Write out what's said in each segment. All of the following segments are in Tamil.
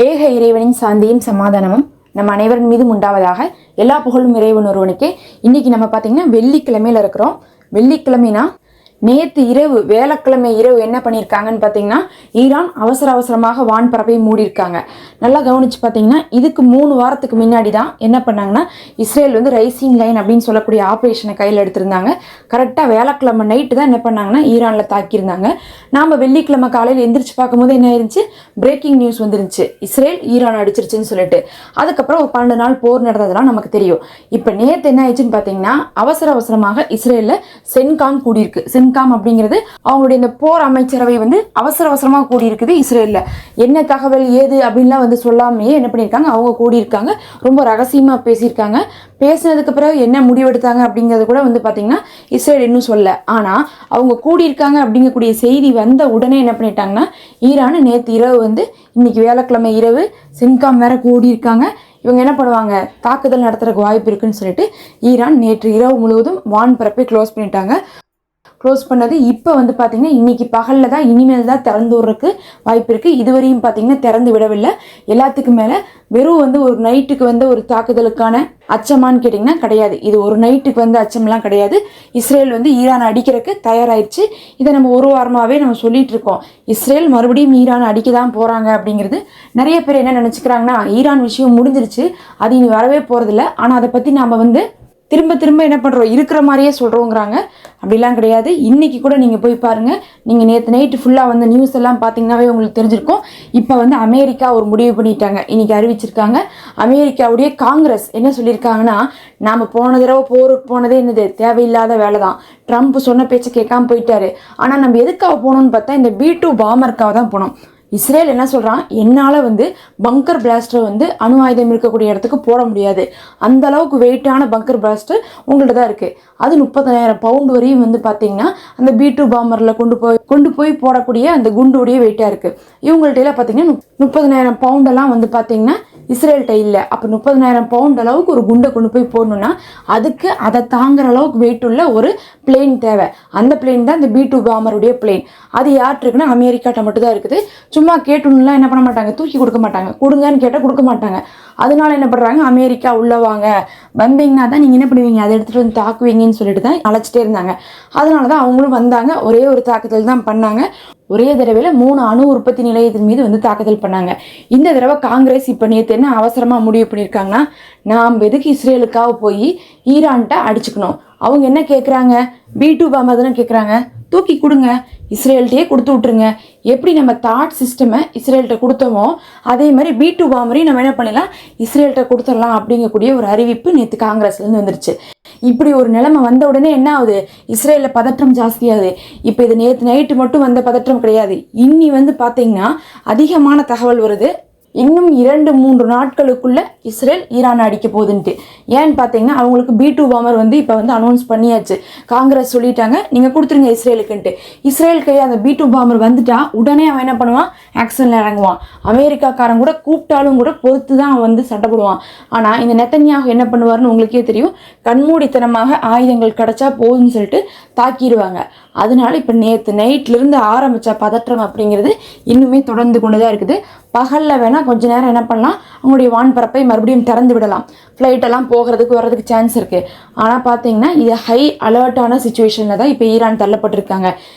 ஏக இறைவனின் சாந்தியும் சமாதானமும் நம்ம அனைவரின் மீதும் உண்டாவதாக. எல்லா புகழும் இறைவன் ஒருவனுக்கே. இன்னைக்கு நம்ம பார்த்தீங்கன்னா வெள்ளிக்கிழமையில இருக்கிறோம். வெள்ளிக்கிழமைனா நேற்று இரவு வேலைக்கிழமை இரவு என்ன பண்ணியிருக்காங்கன்னு பார்த்தீங்கன்னா, ஈரான் அவசரமாக வான்பரப்பை மூடியிருக்காங்க. நல்லா கவனிச்சு பார்த்தீங்கன்னா, இதுக்கு 3 வாரத்துக்கு முன்னாடி தான் என்ன பண்ணாங்கன்னா, இஸ்ரேல் வந்து ரைசிங் லைன் அப்படின்னு சொல்லக்கூடிய ஆப்ரேஷனை கையில் எடுத்திருந்தாங்க. கரெக்டாக வேலைக்கிழமை நைட்டு தான் என்ன பண்ணாங்கன்னா ஈரானில் தாக்கியிருந்தாங்க. நாம் வெள்ளிக்கிழமை காலையில் எந்திரிச்சு பார்க்கும்போது என்ன ஆயிருந்துச்சு, பிரேக்கிங் நியூஸ் வந்துருந்துச்சு, இஸ்ரேல் ஈரான் அடிச்சிருச்சுன்னு சொல்லிட்டு. அதுக்கப்புறம் ஒரு 12 நாள் போர் நடந்ததெல்லாம் நமக்கு தெரியும். இப்போ நேற்று என்ன ஆயிடுச்சுன்னு பார்த்தீங்கன்னா, அவசரமாக இஸ்ரேலில் சென்காம் கூடியிருக்கு. சென்காம் அப்படிங்கிறது அவங்களுடைய இந்த போர் அமைச்சரவை வந்து அவசரமாக கூடியிருக்குது இஸ்ரேலில். என்ன தகவல் ஏது அப்படின்லாம் வந்து சொல்லாமையே என்ன பண்ணியிருக்காங்க, அவங்க கூடியிருக்காங்க. ரொம்ப ரகசியமாக பேசியிருக்காங்க. பேசினதுக்கு பிறகு என்ன முடிவெடுத்தாங்க அப்படிங்கிறது கூட வந்து பார்த்தீங்கன்னா இஸ்ரேல் இன்னும் சொல்ல. ஆனால் அவங்க கூடியிருக்காங்க அப்படிங்கக்கூடிய செய்தி வந்த உடனே என்ன பண்ணிட்டாங்கன்னா, ஈரான் நேற்று இரவு வந்து இன்னைக்கு வேலைக்கிழமை இரவு சென்காம் வேற கூடியிருக்காங்க. இவங்க என்ன பண்ணுவாங்க, தாக்குதல் நடத்துறதுக்கு வாய்ப்பு இருக்குன்னு சொல்லிட்டு ஈரான் நேற்று இரவு முழுவதும் வான்பரப்பை க்ளோஸ் பண்ணிட்டாங்க. க்ளோஸ் பண்ணது இப்போ வந்து பார்த்தீங்கன்னா இன்றைக்கி பகலில் தான் இனிமேல் தான் திறந்து விடுறதுக்கு வாய்ப்பு இருக்குது. இதுவரையும் பார்த்தீங்கன்னா திறந்து விடவில்லை. எல்லாத்துக்கும் மேலே வெறும் வந்து ஒரு நைட்டுக்கு வந்து ஒரு தாக்குதலுக்கான அச்சமானு கேட்டிங்கன்னா கிடையாது. இது ஒரு நைட்டுக்கு வந்து அச்சம்லாம் கிடையாது. இஸ்ரேல் வந்து ஈரான் அடிக்கிறதுக்கு தயாராகிடுச்சு. இதை நம்ம ஒரு வாரமாகவே நம்ம சொல்லிட்டு இருக்கோம். இஸ்ரேல் மறுபடியும் ஈரான் அடிக்க தான் போகிறாங்க அப்படிங்கிறது. நிறைய பேர் என்ன நினச்சிக்கிறாங்கன்னா, ஈரான் விஷயம் முடிஞ்சிருச்சு, அது இனி வரவே போகிறதில்ல. ஆனால் அதை பற்றி நாம் வந்து திரும்ப என்ன பண்ணுறோம், இருக்கிற மாதிரியே சொல்கிறோங்கிறாங்க. அப்படிலாம் கிடையாது. இன்றைக்கி கூட நீங்கள் போய் பாருங்கள். நீங்கள் நேற்று நைட்டு ஃபுல்லாக வந்து நியூஸ் எல்லாம் பார்த்தீங்கன்னாவே உங்களுக்கு தெரிஞ்சிருக்கும். இப்போ வந்து அமெரிக்கா ஒரு முடிவு பண்ணிட்டாங்க, இன்றைக்கி அறிவிச்சிருக்காங்க. அமெரிக்காவுடைய காங்கிரஸ் என்ன சொல்லியிருக்காங்கன்னா, நாம் போன தடவை போருக்கு போனதே என்னது, தேவையில்லாத வேலை தான். ட்ரம்ப் சொன்ன பேச்சை கேட்காம போயிட்டாரு. ஆனால் நம்ம எதுக்காக போகணும்னு பார்த்தா இந்த B2 பாமருக்காக தான் போனோம். இஸ்ரேல் என்ன சொல்கிறான், என்னால் வந்து பங்கர் பிளாஸ்டர் வந்து அணு ஆயுதம் இருக்கக்கூடிய இடத்துக்கு போட முடியாது. அந்த அளவுக்கு வெயிட்டான பங்கர் பிளாஸ்டர் உங்கள்கிட்ட தான் இருக்குது. அது 30,000 பவுண்ட் வரையும் வந்து பார்த்தீங்கன்னா அந்த B2 பாமரில் கொண்டு போய் போடக்கூடிய அந்த குண்டுடைய வெயிட்டாக இருக்குது. இவங்கள்ட்ட பார்த்தீங்கன்னா 30,000 பவுண்டெல்லாம் வந்து பார்த்தீங்கன்னா இஸ்ரேல்கிட்ட இல்லை. அப்போ 30,000 பவுண்ட் அளவுக்கு ஒரு குண்டை கொண்டு போய் போடணுன்னா அதுக்கு அதை தாங்குற அளவுக்கு வெயிட் உள்ள ஒரு பிளேன் தேவை. அந்த பிளேன் தான் இந்த B2 பாமருடைய பிளேன். அது யார்கிட்ட இருக்குன்னா அமெரிக்காட்ட மட்டும் தான் இருக்குது. சும்மா கேட்டுலாம் என்ன பண்ண மாட்டாங்க, தூக்கி கொடுக்க மாட்டாங்க. கொடுங்கன்னு கேட்டால் கொடுக்க மாட்டாங்க. அதனால என்ன பண்ணுறாங்க, அமெரிக்கா உள்ளே வாங்க, வந்தீங்கன்னா தான் நீங்கள் என்ன பண்ணுவீங்க, அதை எடுத்துகிட்டு வந்து தாக்குவீங்கன்னு சொல்லிட்டு தான் அழைச்சிட்டே இருந்தாங்க. அதனால தான் அவங்களும் வந்தாங்க. ஒரே ஒரு தாக்குதல் தான் பண்ணாங்க. ஒரே தடவையில் 3 அணு உற்பத்தி நிலையத்தின் மீது வந்து தாக்குதல் பண்ணாங்க. இந்த தடவை காங்கிரஸ் இப்போ நேற்று என்ன அவசரமாக முடிவு பண்ணியிருக்காங்கன்னா, நாம் எதுக்கு இஸ்ரேலுக்காக போய் ஈரான்கிட்ட அடிச்சுக்கணும். அவங்க என்ன கேட்குறாங்க, B2 பாமர் தானே கேட்குறாங்க, தூக்கி கொடுங்க, இஸ்ரேல்கிட்டயே கொடுத்து விட்ருங்க. எப்படி நம்ம தாட் சிஸ்டமை இஸ்ரேல்கிட்ட கொடுத்தோமோ அதே மாதிரி B2 பாமரையும் நம்ம என்ன பண்ணலாம், இஸ்ரேல்கிட்ட கொடுத்துடலாம் அப்படிங்கக்கூடிய ஒரு அறிவிப்பு நேற்று காங்கிரஸ்லேருந்து வந்துருச்சு. இப்படி ஒரு நிலைமை வந்த உடனே என்ன ஆகுது, இஸ்ரேலில் பதற்றம் ஜாஸ்தியாகுது. இப்போ இது நேற்று நைட்டு மட்டும் வந்த பதற்றம் கிடையாது. இன்னி வந்து பார்த்தீங்கன்னா அதிகமான தகவல் வருது. இன்னும் 2-3 நாட்களுக்குள்ள இஸ்ரேல் ஈரான் அடிக்க போகுதுன்ட்டு. ஏன்னு பார்த்தீங்கன்னா அவங்களுக்கு B2 பாமர் வந்து இப்போ வந்து அனௌன்ஸ் பண்ணியாச்சு. காங்கிரஸ் சொல்லிட்டாங்க, நீங்கள் கொடுத்துருங்க இஸ்ரேலுக்குன்ட்டு. இஸ்ரேல் கை அந்த B2 பாமர் வந்துட்டா உடனே அவன் என்ன பண்ணுவான், ஆக்ஷனில் இறங்குவான். அமெரிக்காக்காரன் கூட கூப்பிட்டாலும் கூட பொறுத்து தான் அவன் வந்து சண்டை போடுவான். ஆனால் இந்த நெத்தன்யாகு என்ன பண்ணுவார்னு உங்களுக்கே தெரியும், கண்மூடித்தனமாக ஆயுதங்கள் கிடச்சா போதுன்னு சொல்லிட்டு தாக்கிடுவாங்க. அதனால இப்போ நேற்று நைட்லேருந்து ஆரம்பித்த பதற்றம் அப்படிங்கிறது இன்னுமே தொடர்ந்து கொண்டு தான் இருக்குது. பகலில் வேணால் கொஞ்ச நேரம் என்ன பண்ணலாம், அவங்களுடைய வான்பரப்பை மறுபடியும் திறந்து விடலாம். ஃப்ளைட்டெல்லாம் போகிறதுக்கு வர்றதுக்கு சான்ஸ் இருக்குது. ஆனால் பார்த்தீங்கன்னா இது ஹை அலர்ட்டான சுச்சுவேஷனில் தான் இப்போ ஈரான் தள்ளப்பட்டிருக்காங்க.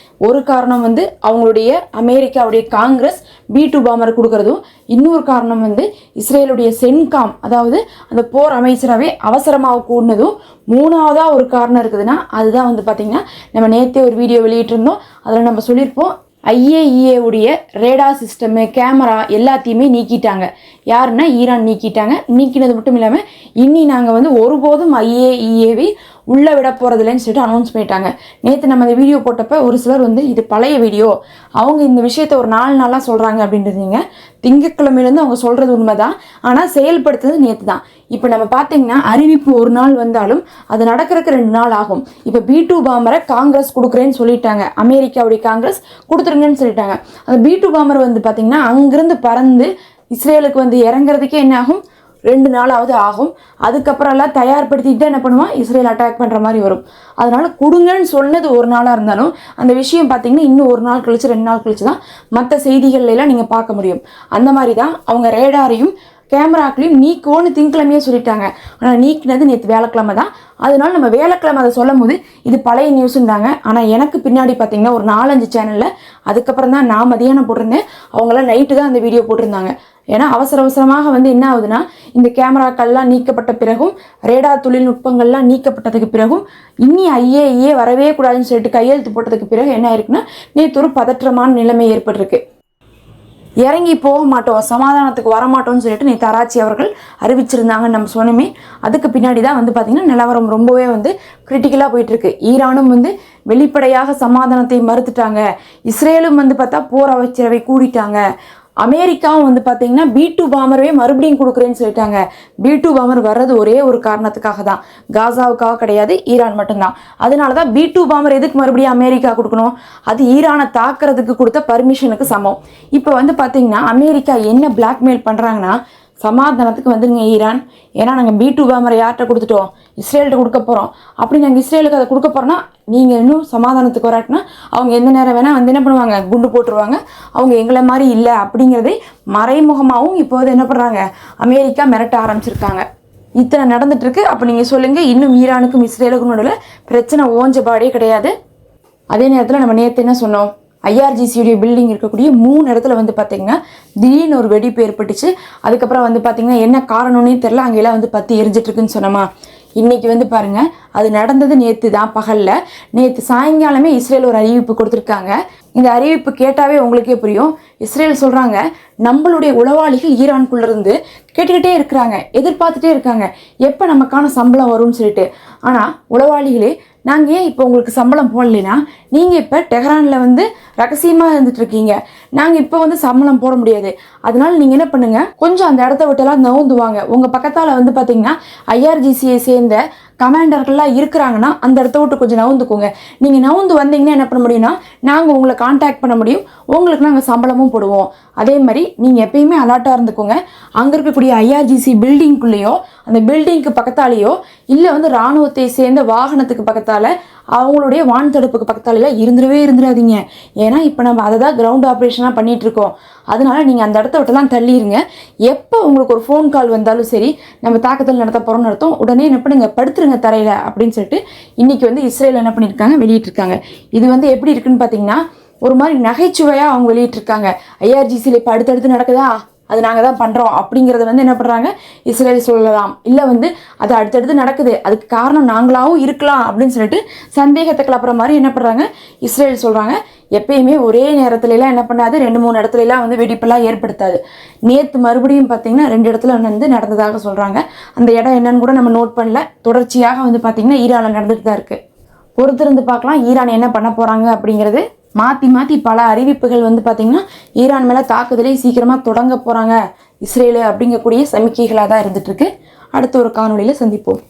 ஒரு காரணம் வந்து அவங்களுடைய அமெரிக்காவுடைய காங்கிரஸ் B2 பாமர் கொடுக்கறதும், இன்னொரு காரணம் வந்து இஸ்ரேலுடைய சென்காம் அதாவது அந்த போர் அமைச்சரவை அவசரமாக கூடினதும். 3ஆவதாக ஒரு காரணம் இருக்குதுன்னா அதுதான் வந்து பார்த்திங்கன்னா, நம்ம நேற்றே ஒரு வீடியோ வெளியிட்டிருந்தோம். அதில் நம்ம சொல்லியிருப்போம், IAEA உடைய ரேடார் சிஸ்டமு, கேமரா எல்லாத்தையுமே நீக்கிட்டாங்க. யாருன்னா ஈரான் நீக்கிட்டாங்க. நீக்கினது மட்டும் இல்லாமல் இன்னி நாங்கள் வந்து ஒருபோதும் IAEAவை உள்ளே விட போகிறதில்லன்னு சொல்லிட்டு அனௌன்ஸ் பண்ணிட்டாங்க. நேற்று நம்ம இந்த வீடியோ போட்டப்போ ஒரு சிலர் வந்து இது பழைய வீடியோ, அவங்க இந்த விஷயத்த ஒரு 4 நாளாக சொல்கிறாங்க அப்படின்றீங்க. திங்கட்கிழமையிலேருந்து அவங்க சொல்கிறது உண்மைதான், ஆனால் செயல்படுத்துறது நேற்று தான். இப்போ நம்ம பார்த்தீங்கன்னா அறிவிப்பு ஒரு நாள் வந்தாலும் அது நடக்கிறதுக்கு 2 நாள் ஆகும். இப்போ B2 பாமரை காங்கிரஸ் கொடுக்குறேன்னு சொல்லிட்டாங்க. அமெரிக்காவுடைய காங்கிரஸ் கொடுத்துருங்கன்னு சொல்லிட்டாங்க. அந்த B2 பாமர் வந்து பார்த்தீங்கன்னா அங்கிருந்து பறந்து இஸ்ரேலுக்கு வந்து இறங்குறதுக்கே என்ன ஆகும், 2 நாளாவது ஆகும். அதுக்கப்புறம் எல்லாம் தயார்படுத்திட்டு என்ன பண்ணுவான், இஸ்ரேல் அட்டாக் பண்ணுற மாதிரி வரும். அதனால கொடுங்கன்னு சொன்னது ஒரு நாளாக இருந்தாலும் அந்த விஷயம் பார்த்தீங்கன்னா இன்னும் 1 நாள் கழிச்சு 2 நாள் கழிச்சு தான் மற்ற செய்திகள்லாம் நீங்கள் பார்க்க முடியும். அந்த மாதிரி தான் அவங்க ரேடாரையும் கேமராக்களையும் நீக்குவோன்னு திங்கக்கிழமையே சொல்லிட்டாங்க. ஆனால் நீக்கினது நேற்று வேலைக்கிழமை தான். அதனால நம்ம வேலைக்கிழமை அதை சொல்லும் போது இது பழைய நியூஸுன்றாங்க. ஆனால் எனக்கு பின்னாடி பார்த்தீங்கன்னா ஒரு 4-5 சேனலில் அதுக்கப்புறம் தான் நான் மதியானம் போட்டிருந்தேன், அவங்களாம் நைட்டு தான் அந்த வீடியோ போட்டிருந்தாங்க. ஏன்னா அவசரமாக என்ன ஆகுதுன்னா, இந்த கேமராக்கள்லாம் நீக்கப்பட்ட பிறகும் ரேடார் தொழில்நுட்பங்கள்லாம் நீக்கப்பட்டதுக்கு பிறகும் இன்னி ஐஏஏ வரவே கூடாதுன்னு சொல்லிட்டு கையெழுத்து போட்டதுக்கு பிறகு என்ன ஆயிருக்குன்னா, நேற்று ஒரு பதற்றமான நிலைமை ஏற்பட்டிருக்கு. இறங்கி போக மாட்டோம், சமாதானத்துக்கு வரமாட்டோம்னு சொல்லிட்டு நேற்று ஆராய்ச்சி அவர்கள் அறிவிச்சிருந்தாங்கன்னு நம்ம சொன்னோமே. அதுக்கு பின்னாடி தான் பார்த்திங்கன்னா நிலவரம் ரொம்பவே கிரிட்டிக்கலாக போயிட்டுருக்கு. ஈரானும் வெளிப்படையாக சமாதானத்தை மறுத்துட்டாங்க. இஸ்ரேலும் பார்த்தா போர் அமைச்சரவை கூடிட்டாங்க. அமெரிக்காவும் பார்த்தீங்கன்னா B2 பாமரவே மறுபடியும் கொடுக்குறேன்னு சொல்லிட்டாங்க. B2 பாமர் வர்றது ஒரே ஒரு காரணத்துக்காக தான், காசாவுக்காக கிடையாது, ஈரான் மட்டும்தான். அதனால தான் B2 பாமர் எதுக்கு மறுபடியும் அமெரிக்கா கொடுக்கணும், அது ஈரானை தாக்குறதுக்கு கொடுத்த பர்மிஷனுக்கு சமம். இப்போ பார்த்தீங்கன்னா அமெரிக்கா என்ன பிளாக்மெயில் பண்ணுறாங்கன்னா, சமாதானத்துக்கு வந்துருங்க ஈரான், ஏன்னா நாங்கள் B2 பாமரை யார்கிட்ட கொடுத்துட்டோம், இஸ்ரேல்கிட்ட கொடுக்க போகிறோம். அப்படி நாங்கள் இஸ்ரேலுக்கு அதை கொடுக்க போகிறோன்னா நீங்கள் இன்னும் சமாதானத்துக்கு வராட்டினா அவங்க எந்த நேரம் வேணால் என்ன பண்ணுவாங்க, குண்டு போட்டுருவாங்க. அவங்க எங்களை மாதிரி இல்லை அப்படிங்கிறதை மறைமுகமாகவும் இப்போது என்ன பண்ணுறாங்க, அமெரிக்கா மிரட்ட ஆரம்பிச்சிருக்காங்க. இத்தனை நடந்துட்டுருக்கு. அப்போ நீங்கள் சொல்லுங்கள், இன்னும் ஈரானுக்கும் இஸ்ரேலுக்கும் நடுவில் பிரச்சனை ஓஞ்சபாடே கிடையாது. அதே நேரத்தில் நம்ம நேற்று என்ன சொன்னோம், ஐஆர்ஜிசியுடைய பில்டிங் இருக்கக்கூடிய 3 இடத்துல பார்த்தீங்கன்னா திடீர்னு ஒரு வெடிப்பு ஏற்பட்டுச்சு. அதுக்கப்புறம் பார்த்தீங்கன்னா என்ன காரணம்னே தெரில, அங்கெல்லாம் பற்றி எரிஞ்சிட்ருக்குன்னு சொன்னோமா. இன்றைக்கி பாருங்கள், அது நடந்தது நேற்று தான் பகலில். நேற்று சாயங்காலமே இஸ்ரேல் ஒரு அறிவிப்பு கொடுத்துருக்காங்க. இந்த அறிவிப்பு கேட்டாவே உங்களுக்கே புரியும். இஸ்ரேல் சொல்கிறாங்க, நம்மளுடைய உளவாளிகள் ஈரானுக்குள்ளேருந்து கேட்டுக்கிட்டே இருக்கிறாங்க, எதிர்பார்த்துட்டே இருக்காங்க எப்போ நமக்கான சம்பளம் வரும்னு சொல்லிட்டு. ஆனால் உளவாளிகளே, நாங்கள் ஏன் இப்போ உங்களுக்கு சம்பளம் போடலைன்னா, நீங்கள் இப்போ டெஹரானில் ரகசியமாக இருந்துகிட்ருக்கீங்க, நாங்கள் இப்போ சம்பளம் போட முடியாது. அதனால நீங்கள் என்ன பண்ணுங்கள், கொஞ்சம் அந்த இடத்த விட்டெல்லாம் நவுந்துவாங்க. உங்கள் பக்கத்தால் பார்த்தீங்கன்னா ஐஆர்ஜிசியை சேர்ந்த கமாண்டர்கள்லாம் இருக்கிறாங்கன்னா அந்த இடத்த விட்டு கொஞ்சம் நவுந்துக்கோங்க. நீங்கள் நவுந்து வந்தீங்கன்னா என்ன பண்ண முடியும்னா, நாங்கள் உங்களை கான்டாக்ட் பண்ண முடியும், உங்களுக்கு நாங்கள் சம்பளமும் போடுவோம். அதே மாதிரி நீங்கள் எப்பயுமே அலர்ட்டாக இருந்துக்கோங்க. அங்கே இருக்கக்கூடிய ஐஆர்ஜிசி பில்டிங்குள்ளேயோ அந்த பில்டிங்க்கு பக்கத்தாலேயோ இல்லை இராணுவத்தை சேர்ந்த வாகனத்துக்கு பக்கத்தால் அவங்களுடைய வான் தடுப்புக்கு பக்கத்தாலெல்லாம் இருந்துடாதீங்க. ஏன்னா இப்போ நம்ம அதை தான் கிரவுண்ட் ஆப்ரேஷனாக பண்ணிகிட்ருக்கோம். அதனால நீங்கள் அந்த இடத்த விட்டுலாம் தள்ளிடுங்க. எப்போ உங்களுக்கு ஒரு ஃபோன் கால் வந்தாலும் சரி, நம்ம தாக்குதல் நடத்த போகிறோம்னு அர்த்தம், உடனே என்ன பண்ணுங்க, படுத்துருங்க தரையில் அப்படின்னு சொல்லிட்டு இன்றைக்கி இஸ்ரேல் என்ன பண்ணியிருக்காங்க, வெளியிட்டிருக்காங்க. இது எப்படி இருக்குன்னு பார்த்தீங்கன்னா ஒரு மாதிரி நகைச்சுவையாக அவங்க வெளியிட்டிருக்காங்க. ஐஆர்ஜிசியில் இப்போ அடுத்தடுத்து நடக்குதா, அது நாங்கள் தான் பண்ணுறோம் அப்படிங்கிறத என்ன பண்ணுறாங்க, இஸ்ரேல் சொல்லலாம். இல்லை அது அடுத்தடுத்து நடக்குது, அதுக்கு காரணம் நாங்களாகவும் இருக்கலாம் அப்படின்னு சொல்லிட்டு சந்தேகத்தை கிளப்புற மாதிரி என்ன பண்ணுறாங்க, இஸ்ரேல் சொல்கிறாங்க. எப்பயுமே ஒரே நேரத்துலலாம் என்ன பண்ணாது, 2-3 இடத்துலலாம் வெடிப்பெல்லாம் ஏற்படுத்தாது. நேற்று மறுபடியும் பார்த்தீங்கன்னா 2 இடத்துல நடந்ததாக சொல்கிறாங்க. அந்த இடம் என்னன்னு கூட நம்ம நோட் பண்ணல. தொடர்ச்சியாக பார்த்தீங்கன்னா ஈரானில் நடந்துட்டு தான் இருக்குது. பொறுத்திருந்து பார்க்கலாம் ஈரான் என்ன பண்ண போகிறாங்க அப்படிங்கிறது. மாற்றி பல அறிவிப்புகள் பார்த்தீங்கன்னா ஈரான் மேலே தாக்குதலை சீக்கிரமாக தொடங்க போகிறாங்க இஸ்ரேலு அப்படிங்கக்கூடிய சமிக்கைகளாக தான் இருந்துகிட்ருக்கு. அடுத்த ஒரு காணொளியில் சந்திப்போம்.